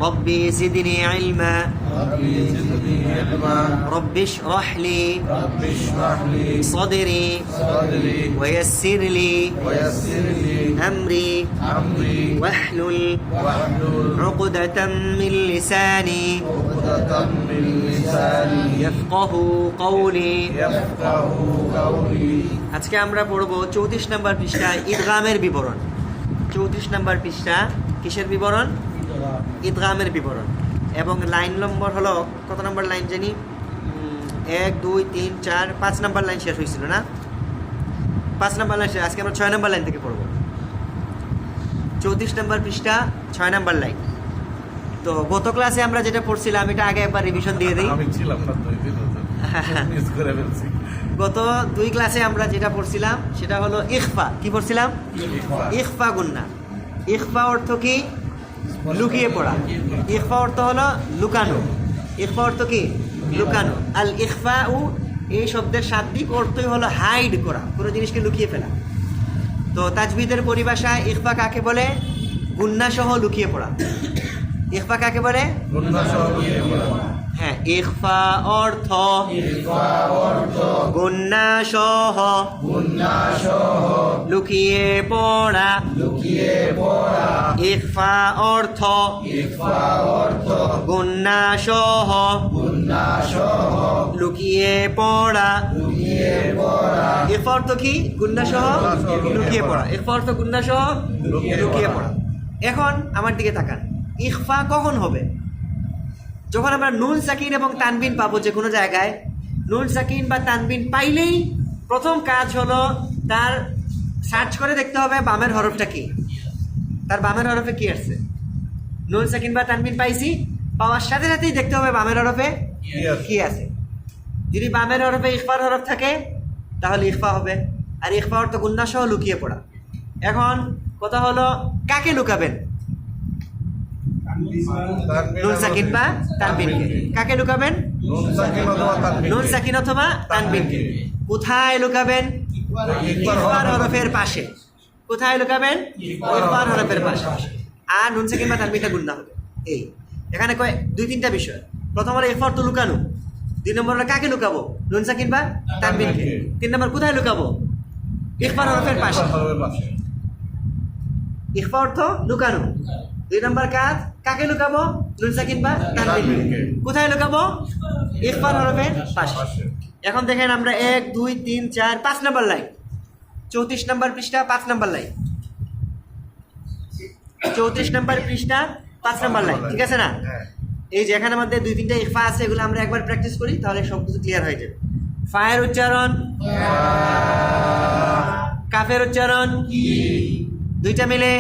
ربي زدني علما ربي زدني علما رب اشرح لي رب اشرح لي صدري صدري ويسر لي ويسر لي أمري أمري واحلل واحلل عقدة من لساني عقدة من لساني يفقه قولي يفقه قولي আজকে আমরা পড়ব 34 নম্বর পৃষ্ঠা ইদগামের বিবরণ। 34 নম্বর পৃষ্ঠা কিসের বিবরণ? ইদগামের বিবরণ। এবং লাইন নম্বর হলো কত নম্বর লাইন জানি? 1 2 3 4 5 নম্বর লাইন শেষ হয়েছিল না? 5 নম্বর লাইন শেষ। আজকে আমরা 6 নম্বর লাইন থেকে পড়ব। 34 নম্বর পৃষ্ঠা 6 নম্বর লাইন। তো গত ক্লাসে আমরা যেটা পড়ছিলাম এটা আগে একবার রিভিশন দিয়ে দিই। আমি ছিলাম না তো এই মিস করে ফেলছি। গত 2 ক্লাসে আমরা যেটা পড়ছিলাম সেটা হলো ইখফা। কি পড়ছিলাম? ইখফা গুন্না। ইখফা অর্থ কি? লুকিয়ে পড়া। ইখফা অর্থ হলো লুকানো। ইখফা অর্থ কি? লুকানো। আল ইখফা উ এই শব্দের শাব্দিক অর্থই হলো হাইড করা, কোনো জিনিসকে লুকিয়ে ফেলা। তো তাজবিদের পরিভাষায় ইখফা কাকে বলে? গুন্না সহ লুকিয়ে পড়া। ইখফা কাকে বলে? গুন্না সহ লুকিয়ে পড়া। হ্যাঁ, ইখফা অর্থ ইখফা অর্থ গুন্না সহ লুকিয়ে পড়া। লুকিয়ে পড়া। ইখফা অর্থ ইখফা অর্থ গুন্না সহ লুকিয়ে পড়া। লুকিয়ে পড়া। ইখফা অর্থ কি? গুন্না সহ লুকিয়ে পড়া। ইখফা অর্থ গুন্না সহ লুকিয়ে পড়া। এখন আমার দিকে তাকান, ইখফা কখন হবে? যখন আমরা নুন সাকিন এবং তানবিন পাবো যে কোনো জায়গায়। নুন সাকিন বা তানবিন পাইলেই প্রথম কাজ হলো তার সার্চ করে দেখতে হবে বামের হরফটা কি, তার বামের হরফে কি আসছে। নুন সাকিন বা তানবিন পাইছি, পাওয়ার সাথে সাথেই দেখতে হবে বামের হরফে কি আছে। যদি বামের হরফে ইখফার হরফ থাকে তাহলে ইখফা হবে। আর ইখফা অর্থ গুন্না সহ লুকিয়ে পড়া। এখন কথা হলো কাকে লুকাবেন? নুন সাকিন বা তানবিনকে। কাকে লুকাবেন? নুন সাকিন অথবা তানবিন। নুন সাকিন অথবা তানবিনকে। কোথায় লুকাবেন? ইখফার হরফের পাশে। কোথায় লুকাবেন? ইখফার হরফের পাশে। আর নুন সাকিন বা তানবিনটা গুন্না হবে। এই এখানে কয় 2-3টা বিষয়। প্রথম হলো ইখফার তো লুকানো। 2 নম্বর হলো কাকে লুকাবো? নুন সাকিন বা তানবিনকে। 3 নম্বর কোথায় লুকাবো? ইখফার হরফের পাশে। ইখফা অর্থ লুকানো। 2 নম্বর কাজ কাকে লুকাবো? নুন সাকিন বা তানবিনকে। কোথায় লুকাবো? ইখফার হরফের পাশে। এখন দেখেন আমরা 1 2 3 4 5 নম্বর লাইন, 34 নম্বর পৃষ্ঠা 5 নম্বর লাইন। 34 নম্বর পৃষ্ঠা 5 নম্বর লাইন, ঠিক আছে না? এই যে এখানে মধ্যে 2-3টা ইখফা আছে, এগুলো আমরা একবার প্র্যাকটিস করি তাহলে সব কিছু ক্লিয়ার হয়ে যাবে। ফায়ের উচ্চারণ, কাফের উচ্চারণ, দুইটা মিলে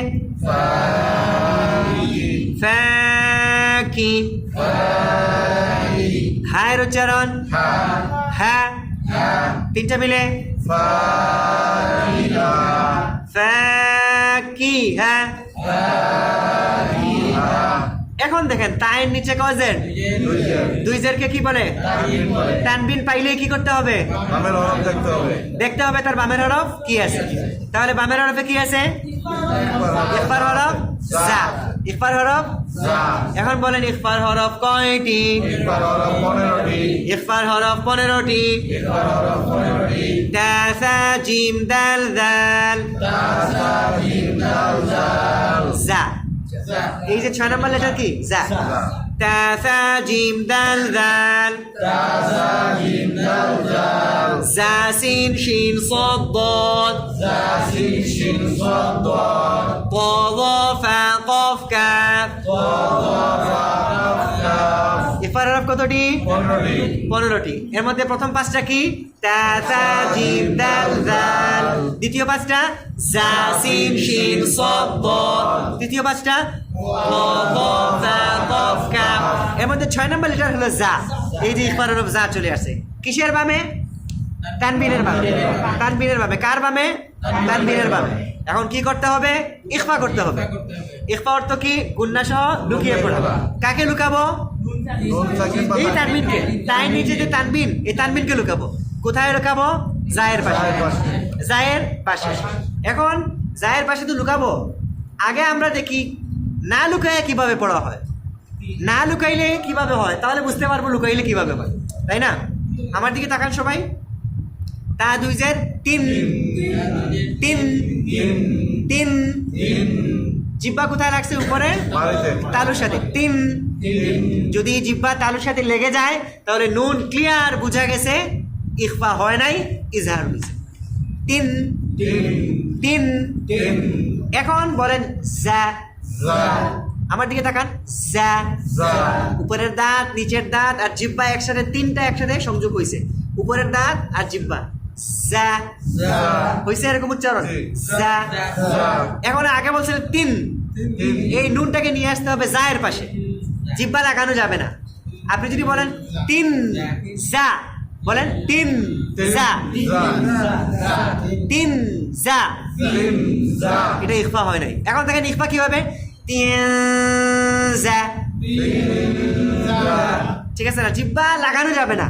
ফাকি। হায়ের উচ্চারণ হ্যাঁ, 3টা মিলে ফাকি। হ্যাঁ, এখন দেখেন তায়ের নিচে কয়জের? 2 জেরকে কি বলে? তানবিন পাইলে কি করতে হবে? বামের হরফ দেখতে হবে। দেখতে হবে তার বামের হরফ কি আছে। তাহলে বামের হরফে কি আছে? ইখফার হরফ জা। ইখফার হরফ জা। এখন বলেন ইখফার হরফ কয়টি? ইখফার হরফ 15টি। ইখফার হরফ 15টি। ইখফার হরফ 15টি। তা সা জিম দাল দাল তাসা জিম দাল জাল। জা। এই যে 6 নম্বর লেটার কি? জা। তা সা জিম দাল দাল তাসা জিম দাল জাল। জা সিন শিন صاد ضاد জা সিন শিন সাদ দাদ। তা ظا ফা কফ কাফ। ইখফার হরফ কতটি? 15টি। 15টি। এর মধ্যে প্রথম 5টা কি? তা সা জিম দাল দাল। দ্বিতীয় 5টা জা সিন শিন صاد ضاد। তৃতীয় 5টা তা ظا ফা কফ কাফ। এর মধ্যে 6 নম্বর লেটার হলো জা। এই যে ইখফার হরফ জা চলে আসে কিসের বামে? তানবিনের বামে। তানবিনের বামে। কার বামে? তানবিনের বামে। এখন কি করতে হবে? ইখফা করতে হবে। ইখফা অর্থ কি? গুন্না সহ লুকিয়ে পড়া। কাকে লুকাবো? নুন সাকিন বা এই তানবিনকে। তাই নিচে যে তানবিন, এই তানবিনকে লুকাবো। কোথায় লুকাবো? জায়ের পাশে। জায়ের পাশে। এখন জায়ের পাশে তো লুকাবো, আগে আমরা দেখি না লুকায় কিভাবে পড়া হয়। না লুকাইলে কিভাবে হয়, তাহলে বুঝতে পারবো লুকাইলে কিভাবে হয়, তাই না? আমার দিকে তাকান সবাই। তা দুইজের তিন, তিন তিন। জিব্বা কোথায় রাখছে? উপরে মারিতে তালুর সাথে। তিন। যদি জিব্বা তালুর সাথে লেগে যায় তাহলে নুন ক্লিয়ার, বুঝা গেছে ইখফা হয় নাই, ইজহার হয়েছে। তিন তিন। এখন বলেন যা। যা আমার দিকে তাকান। যা। যা উপরের দাঁত, নিচের দাঁত আর জিব্বা একসাথে, তিনটা একসাথে সংযোগ হয়েছে। উপরের দাঁত আর জিব্বা। যা যা হয়েছে এরকম উচ্চারণ। জি। যা। যা এখন আগে বলছিলেন তিন, তিন এই নুনটাকে নিয়ে আসতে হবে জায়ের পাশে, জিব্বা লাগানো যাবে না। আপনি যদি বলেন তিন যা, বলেন তিন যা, যা তিন যা, তিন যা এটা ইখফা হয় নাই। এখন দেখেন ইখফা কি হবে? তিন যা। ঠিক আছে না? জিব্বা লাগানো যাবে না।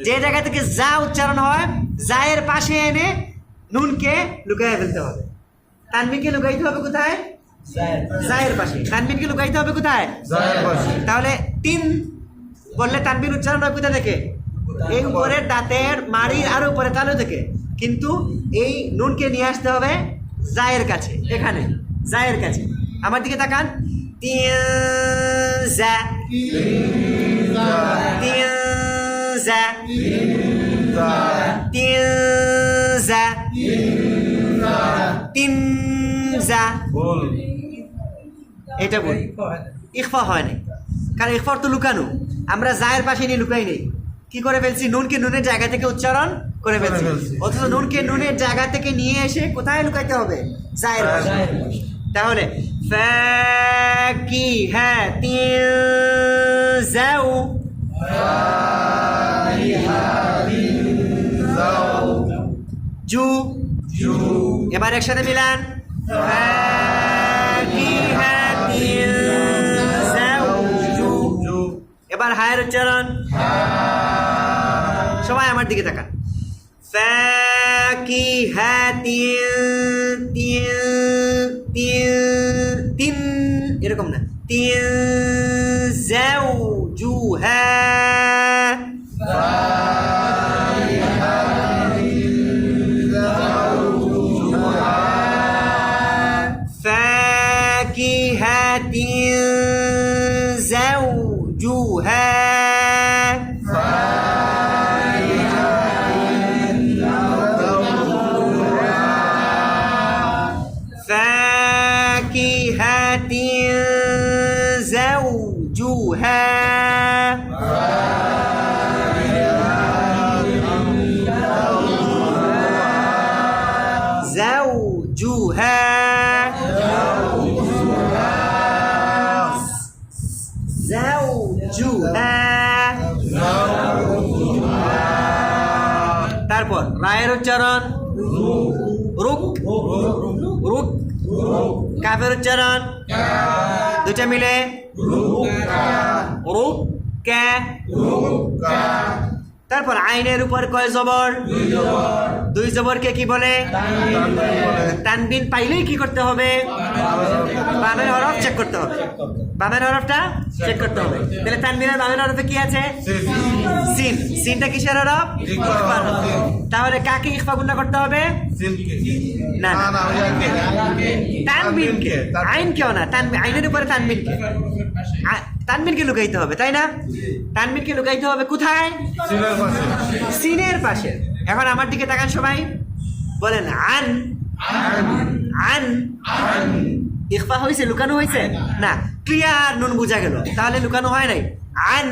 যে জায়গা থেকে যা উচ্চারণ হয় জায়ের পাশে এনে নুনকে লুকাইয়ে ফেলতে হবে। তানবিনকে লুকাইতে হবে কোথায়? জায়ের পাশে। তানবিনকে লুকাইতে হবে কোথায়? যায়ের পাশে তাহলে তিন বললে তানবিন উচ্চারণ হয় কোথা থেকে? এই উপরের দাঁতের মাড়ির আর উপরে তালু থেকে। কিন্তু এই নুনকে নিয়ে আসতে হবে জায়ের কাছে, এখানে জায়ের কাছে। আমার দিকে তাকান। তিন যা, তিন যা, যা তিন যা, তিন যা। বল এটা বল, ইখফা হয় নাই, কারণ ইখফার তো লুকানো। আমরা জায়ের পাশে নিয়ে লুকাই নেই, কি করে ফেলছি? নুনকে নুনের জায়গা থেকে উচ্চারণ করে ফেলছি। অথচ নুনকে নুনের জায়গা থেকে নিয়ে এসে কোথায় লুকাইতে হবে? জায়ের পাশে। তাহলে ফাকি হ্যাঁ তিন যাও, জু। জু এবার একসাথে মিলান। ফাকি হ্যাঁ তিন যাও, জু। জু এবার হায়ের উচ্চারণ। সবাই আমার দিকে তাকান। ফাকিহাতিন, তিন তিন তিন, এরকম না, তিন যাওজুহা। ফাকিহাতিন যাওজুহা। فاكهة زوجها. زوجها. زوجها. তারপর রায়ের উচ্চারণ। রুক, রুক। কাফের উচ্চারণ দুটা মিলে রুক কা। তারপর আইনের উপর কয় জবর? দুই জবরকে কি বলে? তানবিন পাইলেই কি করতে হবে? বামের হরফ চেক করতে হবে। বামের হরফটা চেক করতে হবে। তাহলে তানবিনের বামের হরফে কি আছে? সিন। সিনটা কিসের হরফ? ইখফার হরফ। তাহলে কাকে ইখফা গুণা করতে হবে? না না, তানবিনকে। আইন কেউ না, তানবিন। আইনের উপরে তানবিনকে, তানবিনকে লুকাইতে হবে, তাই না? তানবিনকে লুকাইতে হবে কোথায়? সিনের পাশে। এখন আমার দিকে তাকান সবাই, বলেন আন। আন ইখফা হয়েছে, লুকানো হয়েছে না? ক্লিয়ার নুন বুঝা গেল, তাহলে লুকানো হয় নাই। আন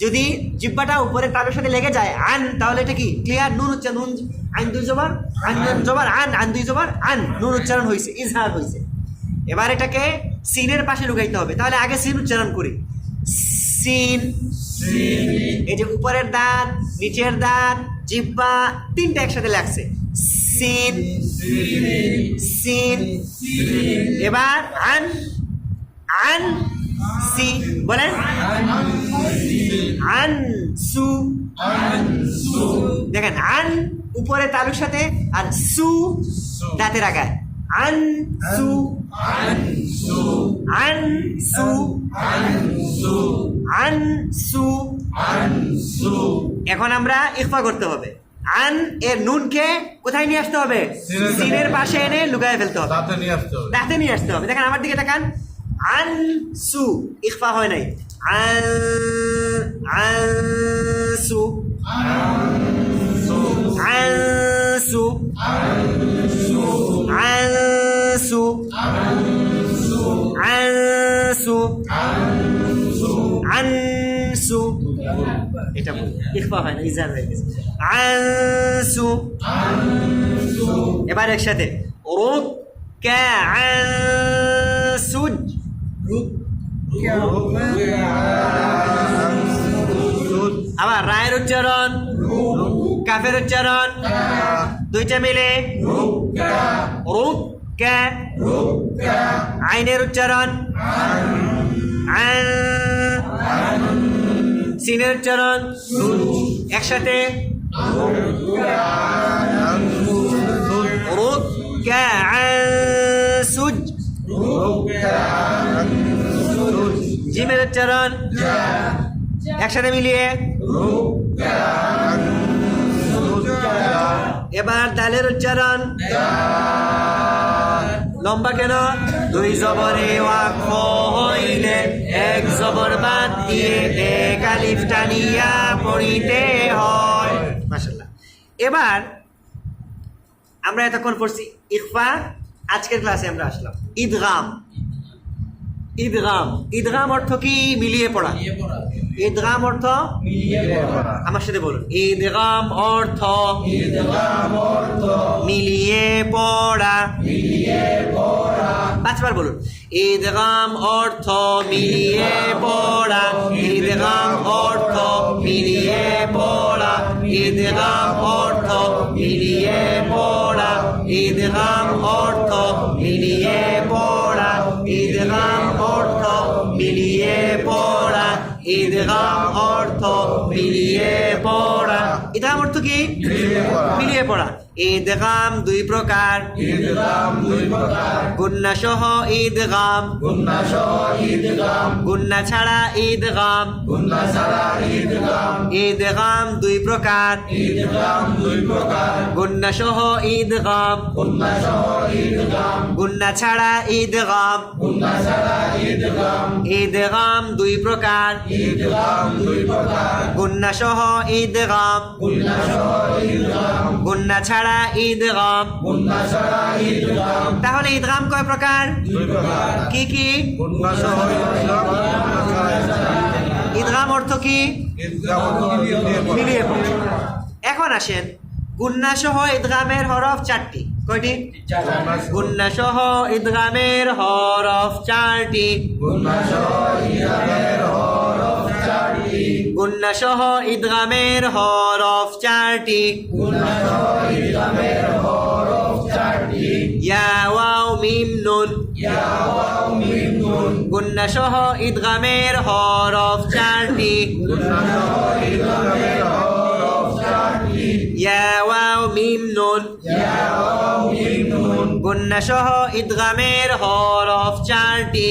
যদি জিব্বাটা উপরে তালুর সাথে লেগে যায় আন, তাহলে এটা কি ক্লিয়ার নুন হচ্ছে। নুন আইন দুই জবর, আন জবর আন, আন দুই জবর আন, নুন উচ্চারণ হয়েছে, ইজহার হয়েছে। এবার এটাকে সিনের পাশে লুকাইতে হবে। তাহলে আগে সিন উচ্চারণ করি। সিন। এই যে উপরের দাঁত, নিচের দাঁত, জিব্বা তিনটা একসাথে লাগছে। সিন, সিন। এবার আন, আন সি। বলেন আন সু। দেখেন আন উপরে তালুর সাথে আর সু দাঁতের আগায়। আন সু। আনসু আনসু এখন আমরা ইখফা করতে হবে। আন এর নুনকে কোথায় নিয়ে আসতে হবে? সিনের পাশে এনে লুকায় ফেলতে হবে, দাঁতে নিয়ে আসতে হবে। দাঁতে নিয়ে আসতে হবে। দেখেন আমার দিকে তাকান, আনসু ইখফা হয় নাই, আনসু আনসু আনসু আনসু আনসু এটা ইখফা হয় না, ইজার হয়ে গেছে। আনসু এবার একসাথে রুক সুজ আবার রায়ের উচ্চারণ, কাফের উচ্চারণ দুইটা মিলে রুক আইনের উচ্চারণ সিনের উচ্চারণ একসাথে রুক সুজ জিমের উচ্চারণ একসাথে মিলিয়ে এবার দালের উচ্চারণ লম্বা কেন? দুই জবরে ওয়াকফ হইলে এক জবর বাদ দিয়ে এক আলিফ টানিয়া পড়িতে হয়। মাশাআল্লাহ। এবার আমরা এতক্ষণ পড়ছি ইখফা, আজকের ক্লাসে আমরা আসলাম ইদগাম। ইদগাম ইদগাম অর্থ কি? মিলিয়ে পড়া। ইদগাম অর্থ আমার সাথে বলুন, ইদগাম অর্থ মিলিয়ে পড়া। পাঁচবার বলুন, ইদগাম অর্থ মিলিয়ে পড়া। ইদগাম অর্থ মিলিয়ে পড়া। ইদগাম অর্থ মিলিয়ে পড়া। ইদগাম অর্থ মিলিয়ে পড়া। ইদগাম অর্থ মিলিয়ে পড়া। ইদগাম অর্থ মিলিয়ে পড়া। ইদগাম অর্থ কি? মিলিয়ে পড়া। ইদগাম দুই প্রকার, গুন্না সহ ইদগাম, গুন্না ছাড়া ইদগাম। ইদগাম দুই প্রকার, গুন্না সহ ইদগাম, গুন্না ছাড়া ইদগাম। ইদগাম দুই প্রকার, গুন্না সহ ইদগাম, গুন্না ছাড়া ইদগাম। তাহলে ইদগাম কয় প্রকার? কি কি? ইদগাম অর্থ কি? মিলিয়ে পড়া। এখন আসেন, গুন্না সহ ইদগামের হরফ চারটি। কয়টি? গুন্না সহ ইদগামের হরফ চারটি। গুন্না সহ ইদগামের হরফ চারটি। ইয়া ওয়াও মিম নুন। গুন্না সহ ইদগামের হরফ চারটি। ইয়া ওয়াও মিম নুন। গুন্না সহ ইদগামের হরফ চারটি।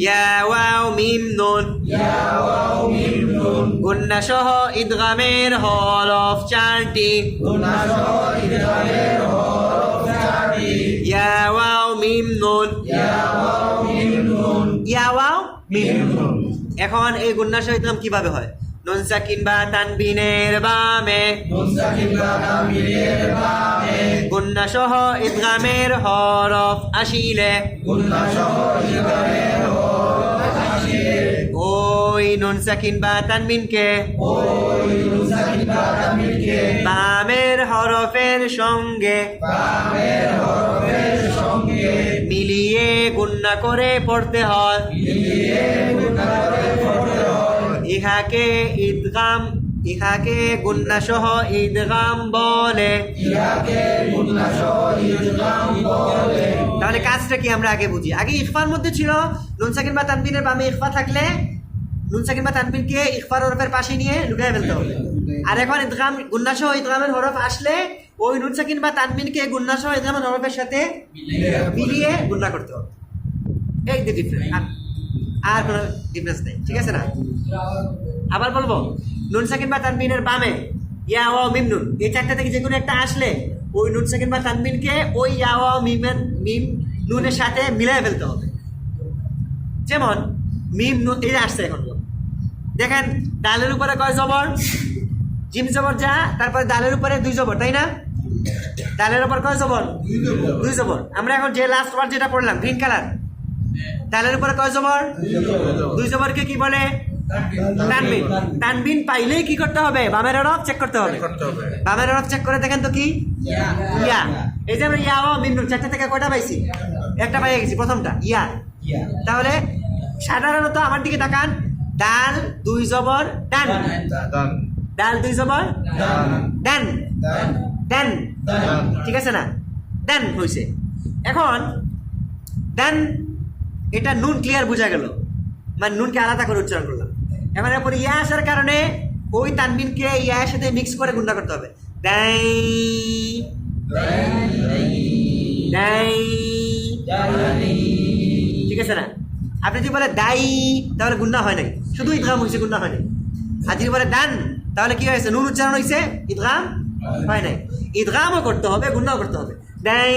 ইয়া ওয়াও মিম নুন। গুন্না সহ ইদগামের হরফ চারটি। ইয়া ওয়াও মিম নুন। ইয়া ওয়াও মিম নুন। এখন এই গুন্না সহ ইদগাম কিভাবে হয়? নুন সাকিন বা তানবিনের বামে, গুন্না সহ ইদগামের হরফ আসিলে, ওই নুন সাকিন বা তানবিনকে বামের হরফের সঙ্গে মিলিয়ে গুন্না করে পড়তে হয়। ইহাকে ইদগাম, ইহাকে গুন্না সহ ইদগাম বলে। তাহলে কাজটা কি আমরা আগে বুঝি। আগে ইখফার মধ্যে ছিল নুন সাকিন বা তানবিনের বামে ইখফা থাকলে নুন সাকিন বা তানবিনকে ইখফার হরফের পাশে নিয়ে লুকিয়ে ফেলতে হবে। আর এখন ইদগাম, গুন্না সহ ইদগামের হরফ আসলে ওই নুন সাকিন বা তানবিনকে গুন্না সহ ইদগাম হরফের সাথে মিলিয়ে গুন্না করতে হবে। এই যে ডিফারেন্স, আর কোনো ডিফারেন্স নেই, ঠিক আছে না? আবার বলবো, নুন সাকিন বা তানবিনের বামে ইয়া ও মিম নুন, এই চারটা থেকে যে কোনো একটা আসলে ওই নুন সাকিন বা তানবিনকে ওই ইয়া ও মিম নুনের সাথে মিলাই ফেলতে হবে। যেমন মিম নুন, এই যে আসছে এখন, দেখেন ডালের উপরে কয় জবর? জিম জবর যা, তারপরে ডালের উপরে 2 জবর, তাই না? ডালের উপর কয় জবর? 2 জবর। আমরা এখন যে লাস্ট ওয়ার্ড যেটা পড়লাম গ্রিন কালার, ডালের উপরে কয় জবর? 2 জবরকে কি বলে? তানবিন। তানবিন পাইলেই কি করতে হবে? বামের হরফ চেক করতে হবে। বামের হরফ চেক করে দেখেন তো কি? ইয়া। এই যে আমরা ইয়া ও মিম নুন চারটা থেকে কয়টা পাইছি? একটা পাইয়ে গেছি, প্রথমটা ইয়া। তাহলে সাধারণত আমার দিকে তাকান, ডাল 2 জবর ডান, দান ডাল 2 জবর ডান, ডান, ঠিক আছে না? ডান হয়েছে। এখন ডান, এটা নুন ক্লিয়ার বোঝা গেল, মানে নুনকে আলাদা করে উচ্চারণ করলাম। এখন এরপর ইয়া আসার কারণে ওই তানবিনকে ইয়ার সাথে মিক্স করে গুন্ডা করতে হবে। ডাই ডাই, ঠিক আছে না? আপনি যদি বলে দাই তাহলে গুন্না হয় নাই, শুধু ইদগাম হয়েছে, গুন্না হয় নাই। আর যদি বলে দান তাহলে কি হয়েছে? নুন উচ্চারণ হয়েছে, ইদগাম হয় নাই। ইদগামও করতে হবে, গুন্নাও করতে হবে। দাই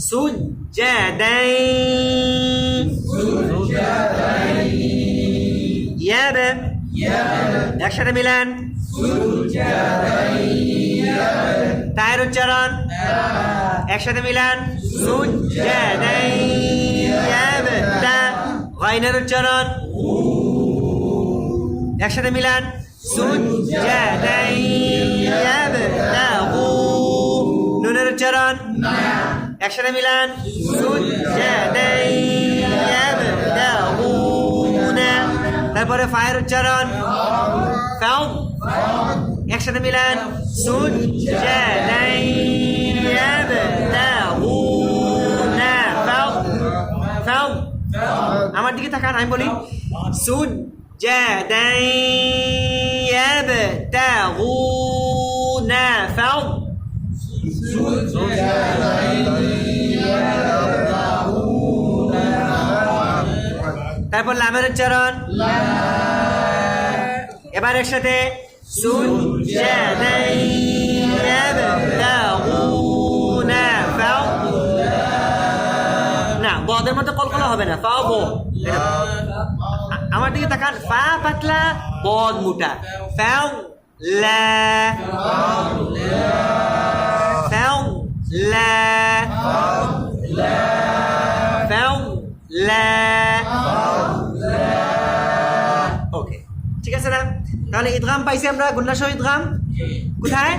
সুজ্জাদাই, ইয়াবে একসাথে মিলান, তায়ের উচ্চারণ একসাথে মিলান, সুজ্জাদাই ইয়াবে তা। গাইনের উচ্চারণ একসাথে মিলান, সুজ্জাদাই ইয়াবে তা। নুনের উচ্চারণ একসাথে মিলান, সুজ্জাদাই ইয়াবে তা। তারপরে ফায়ের উচ্চারণ ফাউ, একসাথে মিলান, সুজ্জাদাই ইয়াবতাগুনা। ফাউ ফাউ, আমার দিকে তাকান, আমি বলি সুজ্জাদাই ইয়াবতাগুনা। ফাউ তারপর লামের উচ্চারণ এবার একসাথে, সুজ্জাদাই ইয়াবতাগুনা। ফাউ না, বদের মতো কলকলা হবে না, ফাও বো। আমার দিকে তাকান, ফা পাতলা, বদ মোটা। ফাউ লা, ফাউ লা, ফাউ লা। ওকে, ঠিক আছে না? তাহলে ইদগাম পাইছি আমরা, গুন্না সহ ইদগাম কোথায়?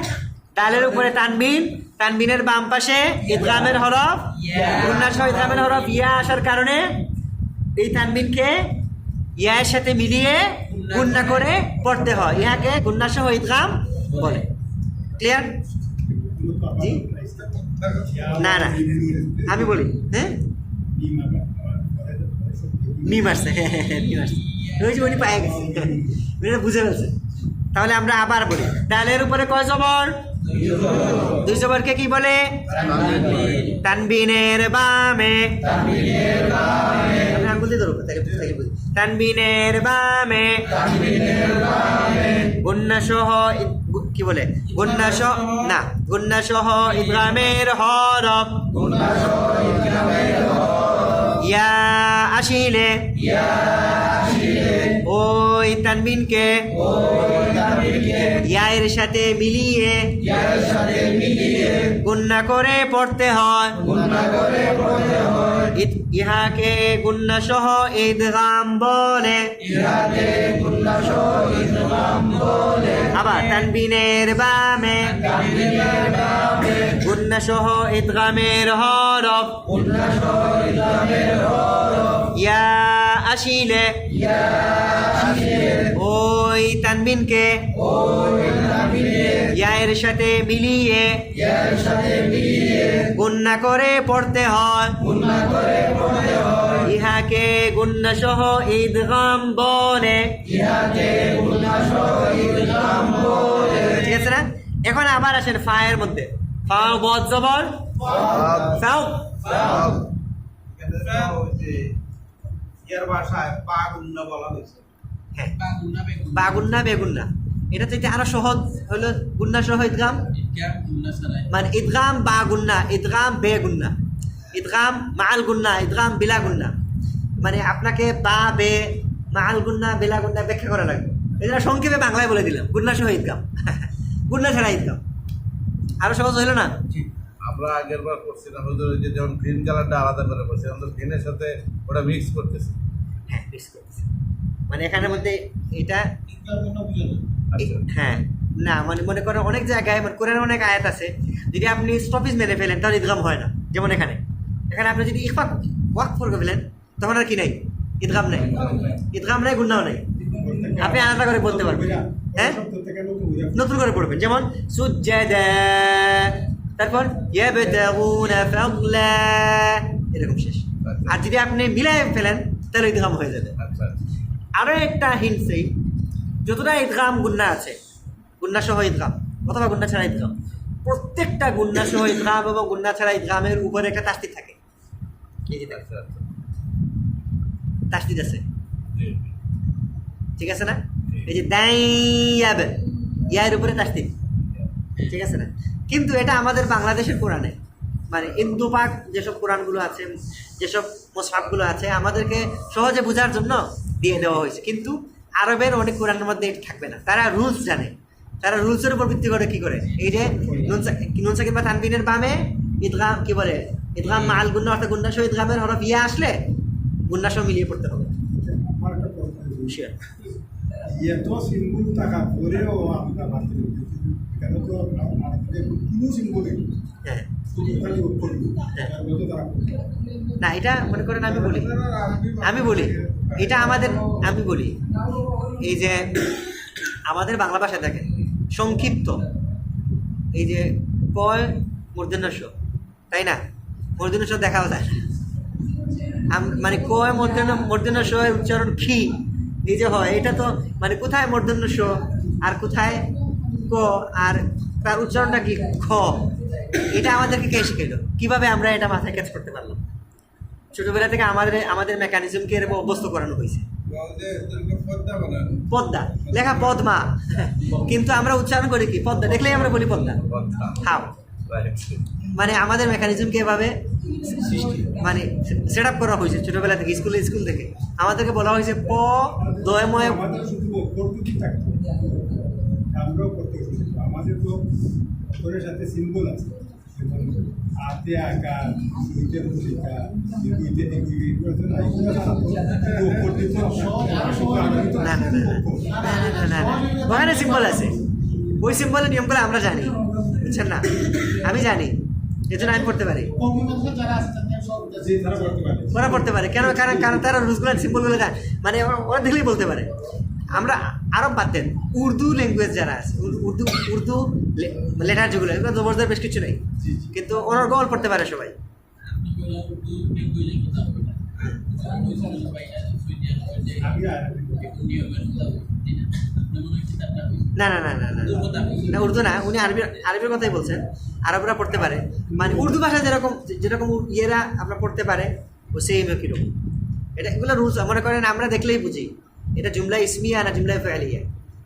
ডালের উপরে তানবিন, তানবিনের বাম পাশে ইদগামের হরফ, গুন্না সহ ইদগামের হরফ ইয়া আসার কারণে এই তানবিনকে ইয়ার সাথে মিলিয়ে গুন্না করে পড়তে হয়, ইহাকে গুন্না সহ ইদগাম বলে। ক্লিয়ার? জি না না, আমি বলি, হ্যাঁ মিম আসছে, মিম আসছে, ওই যে উনি পায়ে গেছে, বুঝে ফেলছে। তাহলে আমরা আবার বলি, ডালের উপরে কয় জবর? 2 জবরকে কি বলে? তানবিনের বামে, আমি আঙ্গুল দিয়ে ধরবো, তানবিনের বামে গুন্না সহ কি বলে? গুন্না সহ না, গুন্না সহ ইদগামের হরফ ইয়া আসিলে ওই তানবিনকে ইয়ার সাথে মিলিয়ে গুন্না করে পড়তে হয়, ইহাকে গুন্না সহ ইদগাম বলে। আবার তানবিনের বামে গুন্না সহ ইদগামের হরফ ইয়া আসিলে ওই তানবিনকে ইয়ার সাথে মিলিয়ে গুন্না করে পড়তে হয়, ইহাকে গুন্না সহ ইদগাম বলে। ঠিক আছে না? এখন আবার আসেন ফায়ের মধ্যে, ফা বদ জবর ফাও, এর ভাষায় পাগুন্না বলা হয়েছে। হ্যাঁ বা গুন্না বেগুন্না, এটা থেকে আরো সহজ হলো গুন্না সহ ইদগাম, মানে ইদগাম বা গুন্না, ইদগাম বে গুন্না, ইদগাম মাল গুন্না, ইদগাম বিলা গুন্না। মানে আপনাকে বা বে মাল গুন্না বিলা গুন্না ব্যাখ্যা করা লাগবে। এটা সংক্ষেপে বাংলায় বলে দিলাম, গুন্না সহ ইদগাম, গুন্না ছাড়া ইদগাম। আরো সহজ হইলো না? আমরা আগের বার করছিলাম হুজুর, ওই যে যেমন গ্রিন কালারটা আলাদা করে করছি, আমরা গ্রিনের সাথে ওটা মিক্স করতেছি। হ্যাঁ মিক্স করতেছি, মানে এখানের মধ্যে এটা আচ্ছা, হ্যাঁ না, মানে মনে করেন অনেক জায়গায় মানে কোরআনের অনেক আয়াত আছে, যদি আপনি স্টপিজ মেনে ফেলেন তাহলে ইদগাম হয় না। যেমন এখানে এখানে আপনি যদি ইফাক ওয়াকফ করে ফেলেন তখন আর কি নাই, ইদগাম নাই, ইদগাম নাই, গুন্নাও নাই। আপনি আলাদা করে বলতে পারবেন, হ্যাঁ নতুন করে পড়বেন। যেমন সুজ্জাদা, তারপর ইয়াবতাগুনা ফাদলা, এরকম শেষ। আর যদি আপনি মিলাই ফেলেন তাহলে ইদগাম হয়ে যাবে। আচ্ছা, আরো একটা হিন্টস, এই যতটা ইদগাম গুন্না আছে, গুন্না সহ ইদগাম অথবা গুন্না ছাড়া ইদগাম, প্রত্যেকটা গুন্না সহ ইদগাম এবং গুন্না ছাড়া ইদগামের উপরে একটা তাসদিদ থাকে। এই যে দেখেন, আচ্ছা, আচ্ছা। তাসদিদ আছে, জি, ঠিক আছে না? এই যে দাইয়াব, ইয়ার উপরে তাসদিদ, ঠিক আছে না? কিন্তু এটা আমাদের বাংলাদেশের কোরআনে, মানে ইন্দু পাক যেসব কোরআনগুলো আছে, যেসব মুসহাফগুলো আছে, আমাদেরকে সহজে বোঝার জন্য দিয়ে দেওয়া হয়েছে। কিন্তু আরবের অনেক কোরআনের মধ্যে এটা থাকবে না, তারা রুলস জানে, তারা রুলসের উপর ভিত্তি করে কি করে, এই যে নুন সাকিন বা তানবিনের বামে ইদগাম কি বলে, ইদগাম মাল গুন্না অর্থাৎ গুন্না সহ ইদগামের হরফ ইয়া আসলে গুন্না সহ মিলিয়ে পড়তে হবে। Sure. এত সিম্বল টাকা পরেও আমরা ভাবতে কেন তো আমাদের কোনো সিম্বল হ্যাঁ তারা না, এটা মনে করেন আমি বলি এটা আমাদের, আমি বলি এই যে আমাদের বাংলা ভাষা দেখেন সংক্ষিপ্ত, এই যে কয় মূর্ধন্য স, তাই না? মূর্ধন্য স দেখাও যায় না, মানে কয় মূর্ধন্য স উচ্চারণ খি এই যে হয়, এটা তো মানে কোথায় মূর্ধন্য স আর কোথায় ক, আর তার উচ্চারণটা কি খ, এটা আমাদেরকে কে শিখাইলো? কিভাবে আমরা এটা মাথায় ক্যাচ করতে পারলাম? ছোটবেলা থেকে আমাদের মেকানিজমকে এরকম অভ্যস্ত করানো হয়েছে। পদ্মা লেখা পদ্মা, কিন্তু আমরা উচ্চারণ করি কি পদ্মা, দেখলেই আমরা বলি পদ্মা। হাও, মানে আমাদের মেকানিজমকে এভাবে মানে সেট আপ করা হয়েছে ছোটবেলা থেকে, স্কুল থেকে আমাদেরকে বলা হয়েছে প দয়ময়। আমাদের শুধু পদ্ধতি থাকতো, আমরাও করতে শুরু, আমাদের তো অক্ষরের সাথে সিম্বল আছে, আতে আঁকা, দুইতে ভূমিকা, দুইতে না, ওখানে সিম্বল আছে, ওই সিম্বলের নিয়মগুলো আমরা জানি, বুঝছেন না? আমি জানি, এজন্য আমি পড়তে পারি, ওরা পড়তে পারে। কেন? কারণ তারা রুলসগুলো সিম্বলগুলো জানে, মানে ওরা দেখলেই বলতে পারে। আমরা আরব বাদ দেন, উর্দু ল্যাঙ্গুয়েজ যারা আছে, উর্দু লেটার যেগুলো, এগুলো জবরদস্ত বেশ কিছু নেই, কিন্তু ওনার গল্প পড়তে পারে সবাই। না না উর্দু না, উনি আরবির কথাই বলছেন। আরবরা পড়তে পারে, মানে উর্দু ভাষা যেরকম ইয়েরা আমরা পড়তে পারে, ও সেম কিরকম। এগুলো রুলস মনে করেন আমরা দেখলেই বুঝি এটা জুমলা ইসমিয়া না জুমলা ফেলিয়া।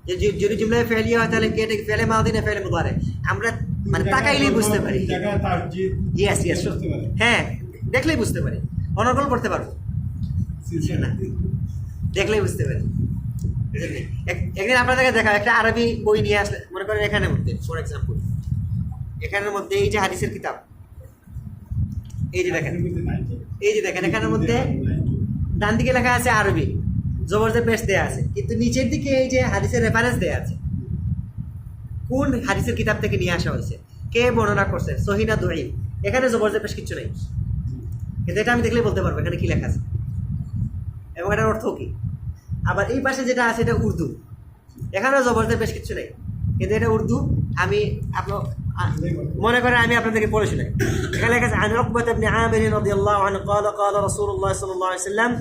যদি জুমলা ফেলিয়া হয় তাহলে এটা ফেলে মাউদি না ফেলে মুদারে, আমরা মানে তাকাইলেই বুঝতে পারি। ইয়েস হ্যাঁ, দেখলেই বুঝতে পারি, অনর্গল পড়তে পারবো না, দেখলেই বুঝতে পারি। একদিন আপনাদেরকে দেখা একটা আরবি বই নিয়ে আসলে, মনে করেন এখানের মধ্যে ফর এক্সাম্পল, এখানের মধ্যে এই যে হাদিসের কিতাব, এই যে দেখেন এখানের মধ্যে ডান দিকে লেখা আছে আরবি, জবরদস্ত পেশ দেয়া আছে, কিন্তু নিচের দিকে এই যে হাদিসের রেফারেন্স দেয়া আছে, কোন হাদিসের কিতাব থেকে নিয়ে আসা হয়েছে, কে বর্ণনা করছে, সহিহ না দঈফ, এখানে জবরদস্ত পেশ কিচ্ছু নেই, কিন্তু এটা আমি দেখলেই বলতে পারবো এখানে কি লেখা আছে এবং এটার অর্থ কি। আবার এই পাশে যেটা আছে এটা উর্দু, এখানেও জবরদস্ত বেশ কিছু নেই, কিন্তু এটা উর্দু, আমি মনে করেন আমি আপনাদেরকে পড়ে শুনাই। এখানে লেখা আছে আন উকবাহ ইবনে আমির রাদিয়াল্লাহু আনহু قال قال رسول الله صلى الله عليه وسلم